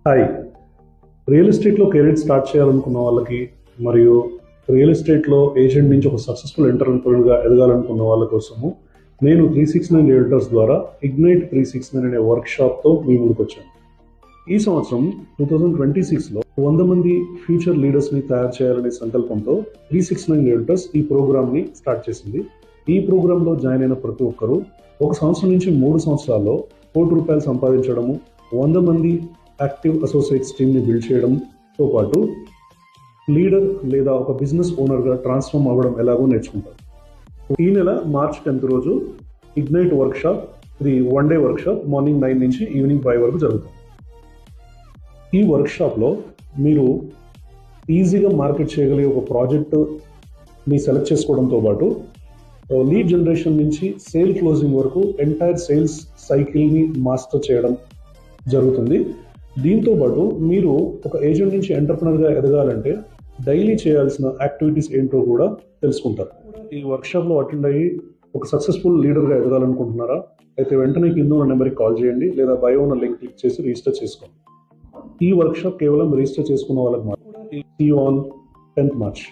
Hi, real ఎస్టేట్లో career start చేయాలనుకున్న వాళ్ళకి మరియు రియల్ ఎస్టేట్లో ఏజెంట్ నుంచి ఒక సక్సెస్ఫుల్ ఎంటర్‌ప్రెన్యూర్‌గా ఎదగాలనుకున్న వాళ్ళ కోసము నేను 369 రియల్టర్స్ ద్వారా ఇగ్నైట్ 369 అనే వర్క్షాప్‌తో మీ ముందుకొచ్చాను. ఈ సంవత్సరం 2026లో 100 మంది ఫ్యూచర్ లీడర్స్ని తయారు చేయాలనే సంకల్పంతో 369 రియల్టర్స్ ఈ ప్రోగ్రామ్ని స్టార్ట్ చేసింది. ఈ ప్రోగ్రాంలో జాయిన్ అయిన ప్రతి ఒక్కరూ 1 సంవత్సరం నుంచి 3 సంవత్సరాల్లో ₹1 కోటి సంపాదించడము, 100 మంది యాక్టివ్ అసోసియేట్స్ టీమ్ని బిల్డ్ చేయడంతో పాటు లీడర్ లేదా ఒక బిజినెస్ ఓనర్గా ట్రాన్స్ఫార్మ్ అవ్వడం ఎలాగో నేర్చుకుంటారు. ఈ నెల మార్చ్ 10th రోజు ఇగ్నైట్ వర్క్షాప్, ఇది 1 డే వర్క్షాప్, మార్నింగ్ 9 నుంచి ఈవినింగ్ 5 వరకు జరుగుతుంది. ఈ వర్క్షాప్లో మీరు ఈజీగా మార్కెట్ చేయగలిగే ఒక ప్రాజెక్ట్ని సెలెక్ట్ చేసుకోవడంతో పాటు లీడ్ జనరేషన్ నుంచి సేల్ క్లోజింగ్ వరకు ఎంటైర్ సేల్స్ సైకిల్ని మాస్టర్ చేయడం జరుగుతుంది. దీంతో పాటు మీరు ఒక ఏజెంట్ నుంచి ఎంటర్‌ప్రెన్యూర్‌గా ఎదగాలంటే డైలీ చేయాల్సిన యాక్టివిటీస్ ఏంటో కూడా తెలుసుకుంటారు. ఈ వర్క్షాప్లో అటెండ్ అయ్యి ఒక సక్సెస్ఫుల్ లీడర్గా ఎదగాలనుకుంటున్నారా? అయితే వెంటనే కింద ఉన్న నెంబర్కి కాల్ చేయండి, లేదా బయో ఉన్న లింక్ క్లిక్ చేసి రిజిస్టర్ చేసుకోండి. ఈ వర్క్షాప్ కేవలం రిజిస్టర్ చేసుకున్న వాళ్ళకి మాత్రమే. See you on 10th March.